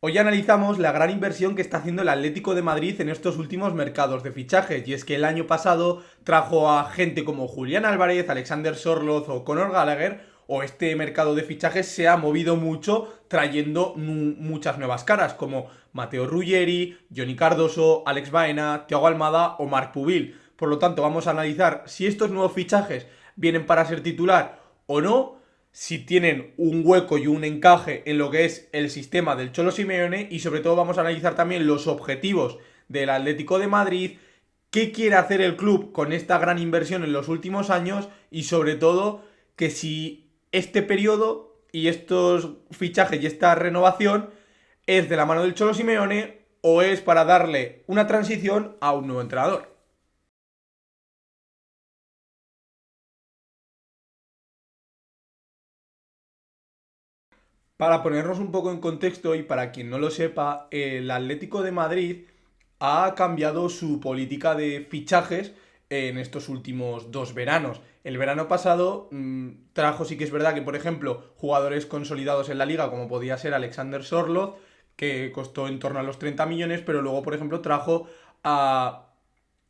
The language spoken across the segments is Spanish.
Hoy analizamos la gran inversión que está haciendo el Atlético de Madrid en estos últimos mercados de fichajes, y es que el año pasado trajo a gente como Julián Álvarez, Alexander Sorloz o Conor Gallagher, o este mercado de fichajes se ha movido mucho trayendo muchas nuevas caras como Mateo Ruggeri, Johnny Cardoso, Alex Baena, Thiago Almada o Marc Pubil. Por lo tanto, vamos a analizar si estos nuevos fichajes vienen para ser titular o no, si tienen un hueco y un encaje en lo que es el sistema del Cholo Simeone, y sobre todo vamos a analizar también los objetivos del Atlético de Madrid, qué quiere hacer el club con esta gran inversión en los últimos años y sobre todo que si este periodo y estos fichajes y esta renovación es de la mano del Cholo Simeone o es para darle una transición a un nuevo entrenador. Para ponernos un poco en contexto y para quien no lo sepa, el Atlético de Madrid ha cambiado su política de fichajes en estos últimos dos veranos. El verano pasado trajo, sí que es verdad que, por ejemplo, jugadores consolidados en la liga, como podía ser Alexander Sorloth, que costó en torno a los 30 millones, pero luego, por ejemplo, trajo a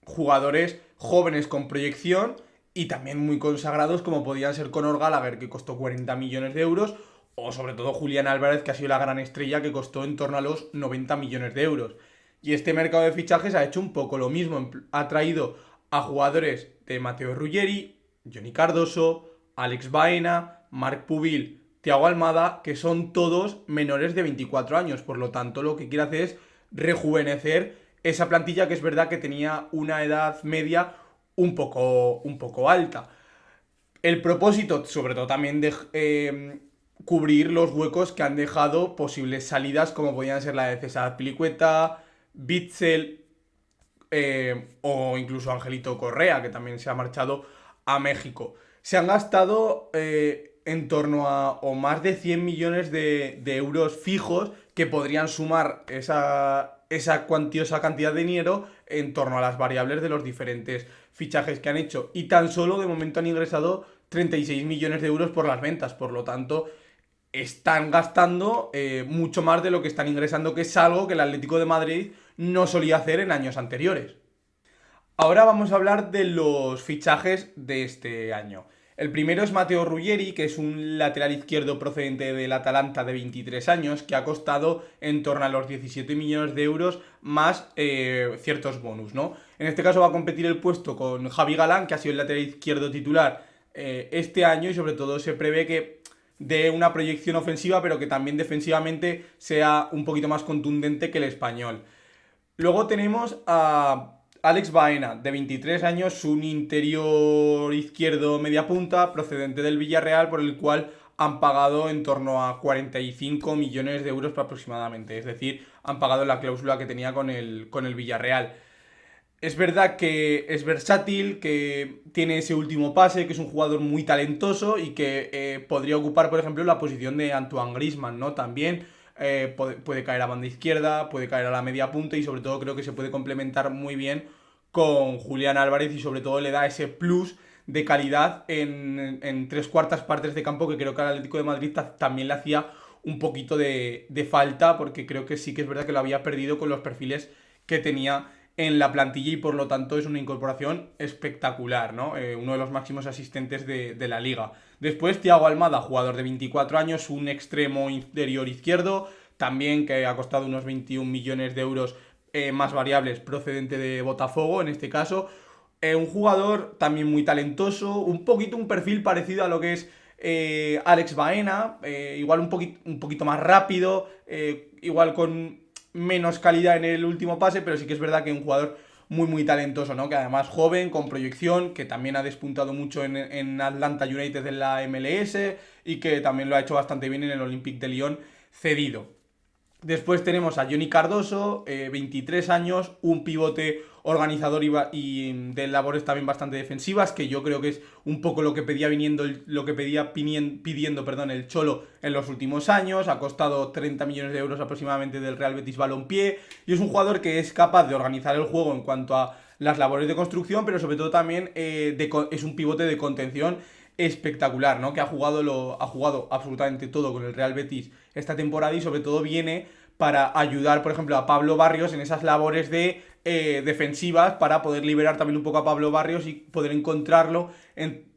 jugadores jóvenes con proyección y también muy consagrados, como podían ser Conor Gallagher, que costó 40 millones de euros, o sobre todo Julián Álvarez, que ha sido la gran estrella, que costó en torno a los 90 millones de euros. Y este mercado de fichajes ha hecho un poco lo mismo. Ha traído a jugadores de Mateo Ruggeri, Johnny Cardoso, Alex Baena, Marc Pubil, Thiago Almada, que son todos menores de 24 años. Por lo tanto, lo que quiere hacer es rejuvenecer esa plantilla, que es verdad que tenía una edad media un poco alta. El propósito, sobre todo, también de cubrir los huecos que han dejado posibles salidas, como podían ser la de César Pilicueta, Bitzel, o incluso Angelito Correa, que también se ha marchado a México. Se han gastado en torno a o más de 100 millones de euros fijos, que podrían sumar esa cuantiosa cantidad de dinero en torno a las variables de los diferentes fichajes que han hecho. Y tan solo de momento han ingresado 36 millones de euros por las ventas. Por lo tanto, están gastando mucho más de lo que están ingresando, que es algo que el Atlético de Madrid no solía hacer en años anteriores. Ahora vamos a hablar de los fichajes de este año. El primero es Mateo Ruggeri, que es un lateral izquierdo procedente del Atalanta de 23 años, que ha costado en torno a los 17 millones de euros más ciertos bonus, ¿no? En este caso va a competir el puesto con Javi Galán, que ha sido el lateral izquierdo titular este año, y sobre todo se prevé que dé una proyección ofensiva, pero que también defensivamente sea un poquito más contundente que el español. Luego tenemos a Alex Baena, de 23 años, un interior izquierdo media punta procedente del Villarreal, por el cual han pagado en torno a 45 millones de euros aproximadamente. Es decir, han pagado la cláusula que tenía con el Villarreal. Es verdad que es versátil, que tiene ese último pase, que es un jugador muy talentoso y que podría ocupar, por ejemplo, la posición de Antoine Griezmann, ¿no? También puede caer a banda izquierda, puede caer a la media punta, y sobre todo creo que se puede complementar muy bien con Julián Álvarez, y sobre todo le da ese plus de calidad en tres cuartas partes de campo, que creo que al Atlético de Madrid también le hacía un poquito de falta, porque creo que sí que es verdad que lo había perdido con los perfiles que tenía en la plantilla, y por lo tanto es una incorporación espectacular, ¿no? Uno de los máximos asistentes de la liga. Después Thiago Almada, jugador de 24 años, un extremo interior izquierdo, también que ha costado unos 21 millones de euros más variables, procedente de Botafogo en este caso. Un jugador también muy talentoso, un poquito un perfil parecido a lo que es Alex Baena, igual un poquito más rápido, igual con menos calidad en el último pase, pero sí que es verdad que es un jugador muy muy talentoso, ¿no? Que además joven, con proyección, que también ha despuntado mucho en Atlanta United en la MLS, y que también lo ha hecho bastante bien en el Olympique de Lyon cedido. Después tenemos a Johnny Cardoso, 23 años, un pivote organizador y de labores también bastante defensivas, que yo creo que es un poco lo que pedía pidiendo, perdón, el Cholo en los últimos años. Ha costado 30 millones de euros aproximadamente del Real Betis Balompié, y es un jugador que es capaz de organizar el juego en cuanto a las labores de construcción, pero sobre todo también es un pivote de contención espectacular, ¿no? Que ha jugado absolutamente todo con el Real Betis esta temporada, y sobre todo viene para ayudar, por ejemplo, a Pablo Barrios en esas labores de defensivas, para poder liberar también un poco a Pablo Barrios y poder encontrarlo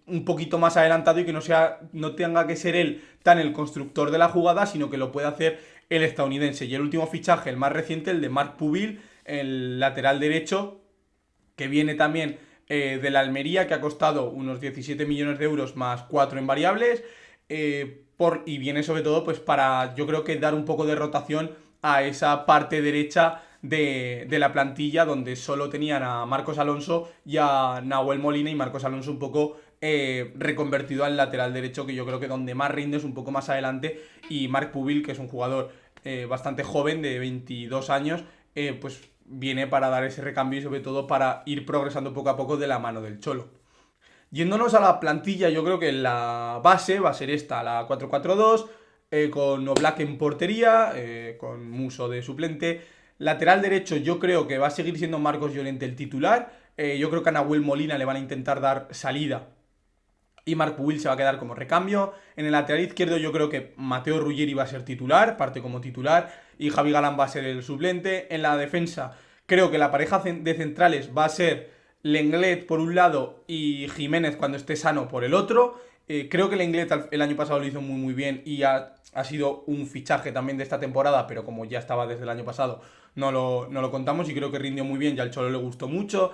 un poquito más adelantado y que no tenga que ser él tan el constructor de la jugada, sino que lo pueda hacer el estadounidense. Y el último fichaje, el más reciente, el de Marc Pubil, el lateral derecho, que viene también de la Almería, que ha costado unos 17 millones de euros más 4 en variables, y viene sobre todo pues para, yo creo que dar un poco de rotación a esa parte derecha de la plantilla, donde solo tenían a Marcos Alonso y a Nahuel Molina, y Marcos Alonso un poco reconvertido al lateral derecho, que yo creo que donde más rinde es un poco más adelante, y Marc Pubil, que es un jugador bastante joven, de 22 años, pues viene para dar ese recambio y sobre todo para ir progresando poco a poco de la mano del Cholo. Yéndonos a la plantilla, yo creo que la base va a ser esta, la 4-4-2, con Oblak en portería, con Muso de suplente. Lateral derecho, yo creo que va a seguir siendo Marcos Llorente el titular. Yo creo que a Nahuel Molina le van a intentar dar salida y Marc Pubil se va a quedar como recambio. En el lateral izquierdo yo creo que Mateo Ruggeri va a ser titular, parte como titular, y Javi Galán va a ser el suplente. En la defensa creo que la pareja de centrales va a ser Lenglet por un lado y Jiménez cuando esté sano por el otro. Creo que Lenglet el año pasado lo hizo muy bien y ha sido un fichaje también de esta temporada, pero como ya estaba desde el año pasado no lo contamos, y creo que rindió muy bien, ya al Cholo le gustó mucho.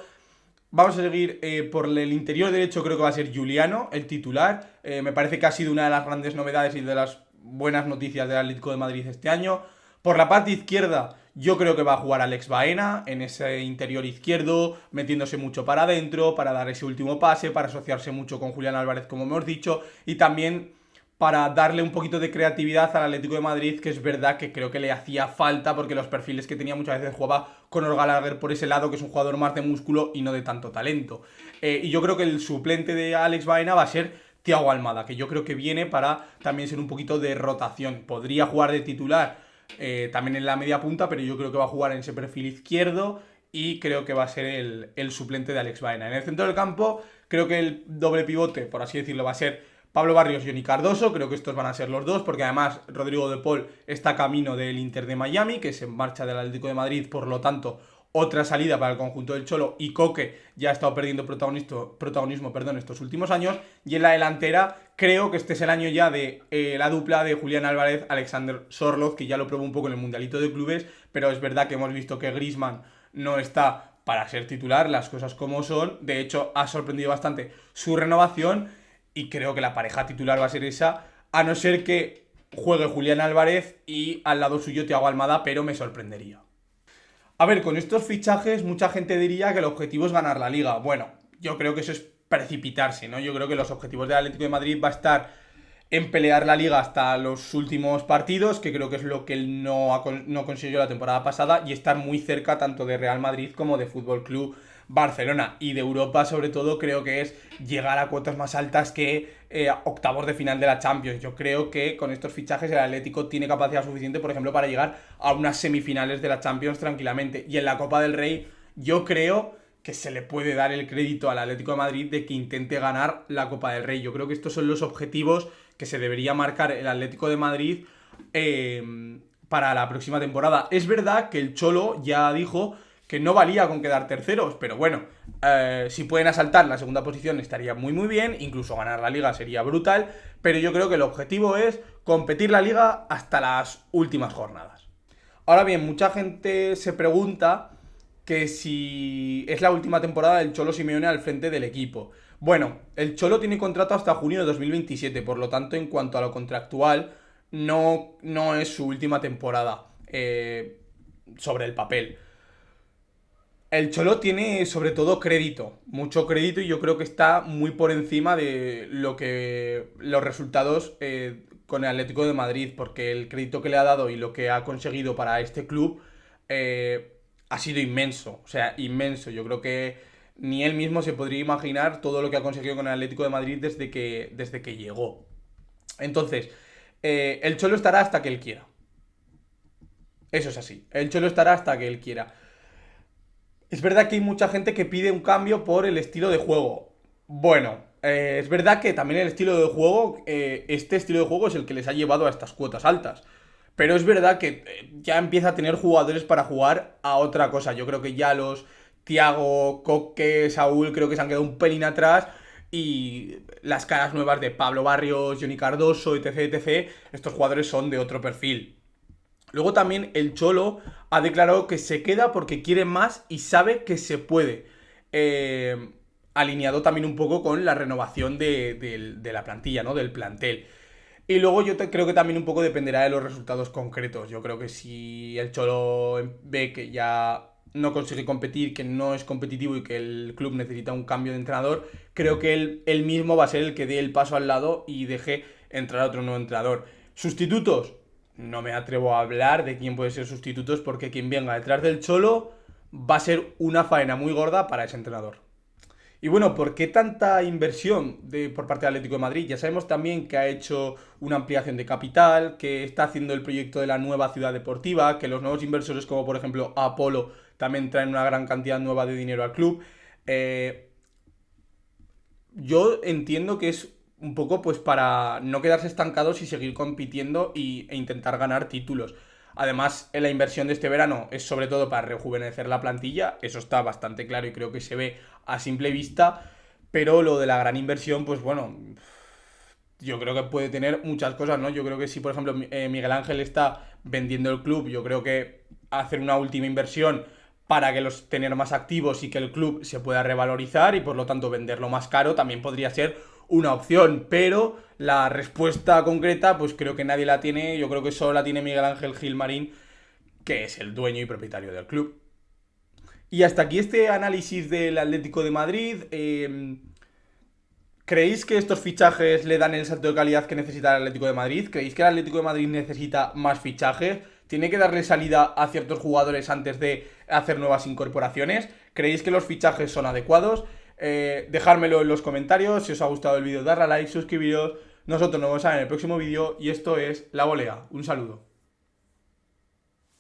Vamos a seguir por el interior derecho, creo que va a ser Juliano, el titular. Me parece que ha sido una de las grandes novedades y de las buenas noticias del Atlético de Madrid este año. Por la parte izquierda, yo creo que va a jugar Alex Baena en ese interior izquierdo, metiéndose mucho para adentro, para dar ese último pase, para asociarse mucho con Julián Álvarez, como hemos dicho, y también para darle un poquito de creatividad al Atlético de Madrid, que es verdad que creo que le hacía falta, porque los perfiles que tenía muchas veces jugaba Conor Gallagher por ese lado, que es un jugador más de músculo y no de tanto talento. Y yo creo que el suplente de Alex Baena va a ser Thiago Almada, que yo creo que viene para también ser un poquito de rotación. Podría jugar de titular también en la media punta, pero yo creo que va a jugar en ese perfil izquierdo y creo que va a ser el suplente de Alex Baena. En el centro del campo, creo que el doble pivote, por así decirlo, va a ser Pablo Barrios y Johnny Cardoso. Creo que estos van a ser los dos, porque además Rodrigo de Paul está camino del Inter de Miami, que se marcha del Atlético de Madrid, por lo tanto, otra salida para el conjunto del Cholo, y Coque ya ha estado perdiendo protagonismo estos últimos años. Y en la delantera, creo que este es el año ya de la dupla de Julián Álvarez, Alexander Sorloth, que ya lo probó un poco en el Mundialito de Clubes, pero es verdad que hemos visto que Griezmann no está para ser titular, las cosas como son. De hecho, ha sorprendido bastante su renovación, y creo que la pareja titular va a ser esa, a no ser que juegue Julián Álvarez y al lado suyo Thiago Almada, pero me sorprendería. A ver, con estos fichajes mucha gente diría que el objetivo es ganar la Liga. Bueno, yo creo que eso es precipitarse, ¿no? Yo creo que los objetivos del Atlético de Madrid va a estar en pelear la Liga hasta los últimos partidos, que creo que es lo que él no consiguió la temporada pasada, y estar muy cerca tanto de Real Madrid como de Fútbol Club Barcelona. Y de Europa, sobre todo, creo que es llegar a cuotas más altas que octavos de final de la Champions. Yo creo que con estos fichajes el Atlético tiene capacidad suficiente, por ejemplo, para llegar a unas semifinales de la Champions tranquilamente. Y en la Copa del Rey, yo creo que se le puede dar el crédito al Atlético de Madrid de que intente ganar la Copa del Rey. Yo creo que estos son los objetivos que se debería marcar el Atlético de Madrid para la próxima temporada. Es verdad que el Cholo ya dijo que no valía con quedar terceros, pero bueno, si pueden asaltar la segunda posición estaría muy bien, incluso ganar la Liga sería brutal, pero yo creo que el objetivo es competir la Liga hasta las últimas jornadas. Ahora bien, mucha gente se pregunta que si es la última temporada del Cholo Simeone al frente del equipo. Bueno, el Cholo tiene contrato hasta junio de 2027, por lo tanto, en cuanto a lo contractual, no es su última temporada sobre el papel. El Cholo tiene sobre todo crédito, mucho crédito, y yo creo que está muy por encima de los resultados con el Atlético de Madrid, porque el crédito que le ha dado y lo que ha conseguido para este club ha sido inmenso, o sea, inmenso. Yo creo que ni él mismo se podría imaginar todo lo que ha conseguido con el Atlético de Madrid desde que llegó. Entonces, el Cholo estará hasta que él quiera. Eso es así, el Cholo estará hasta que él quiera. Es verdad que hay mucha gente que pide un cambio por el estilo de juego. Bueno, es verdad que también el estilo de juego, este estilo de juego es el que les ha llevado a estas cuotas altas. Pero es verdad que ya empieza a tener jugadores para jugar a otra cosa. Yo creo que ya los Thiago, Coque, Saúl creo que se han quedado un pelín atrás y las caras nuevas de Pablo Barrios, Johnny Cardoso, etc, etc, estos jugadores son de otro perfil. Luego también el Cholo ha declarado que se queda porque quiere más y sabe que se puede. Alineado también un poco con la renovación de la plantilla, ¿no? Del plantel. Y luego creo que también un poco dependerá de los resultados concretos. Yo creo que si el Cholo ve que ya no consigue competir, que no es competitivo y que el club necesita un cambio de entrenador, creo que él mismo va a ser el que dé el paso al lado y deje entrar a otro nuevo entrenador. ¿Sustitutos? No me atrevo a hablar de quién puede ser sustitutos porque quien venga detrás del Cholo va a ser una faena muy gorda para ese entrenador. Y bueno, ¿por qué tanta inversión por parte del Atlético de Madrid? Ya sabemos también que ha hecho una ampliación de capital, que está haciendo el proyecto de la nueva ciudad deportiva, que los nuevos inversores como por ejemplo Apolo también traen una gran cantidad nueva de dinero al club. Eh, yo entiendo que es un poco pues para no quedarse estancados y seguir compitiendo e intentar ganar títulos. Además, en la inversión de este verano es sobre todo para rejuvenecer la plantilla, eso está bastante claro y creo que se ve a simple vista, pero lo de la gran inversión, pues bueno, yo creo que puede tener muchas cosas, ¿no? Yo creo que si, por ejemplo, Miguel Ángel está vendiendo el club, yo creo que hacer una última inversión para que los tener más activos y que el club se pueda revalorizar y por lo tanto venderlo más caro también podría ser una opción, pero la respuesta concreta pues creo que nadie la tiene, yo creo que solo la tiene Miguel Ángel Gilmarín, que es el dueño y propietario del club. Y hasta aquí este análisis del Atlético de Madrid. ¿Creéis que estos fichajes le dan el salto de calidad que necesita el Atlético de Madrid? ¿Creéis que el Atlético de Madrid necesita más fichajes? ¿Tiene que darle salida a ciertos jugadores antes de hacer nuevas incorporaciones? ¿Creéis que los fichajes son adecuados? Dejármelo en los comentarios. Si os ha gustado el vídeo, darle a like, suscribiros. Nosotros nos vemos en el próximo vídeo y esto es La Volea. Un saludo.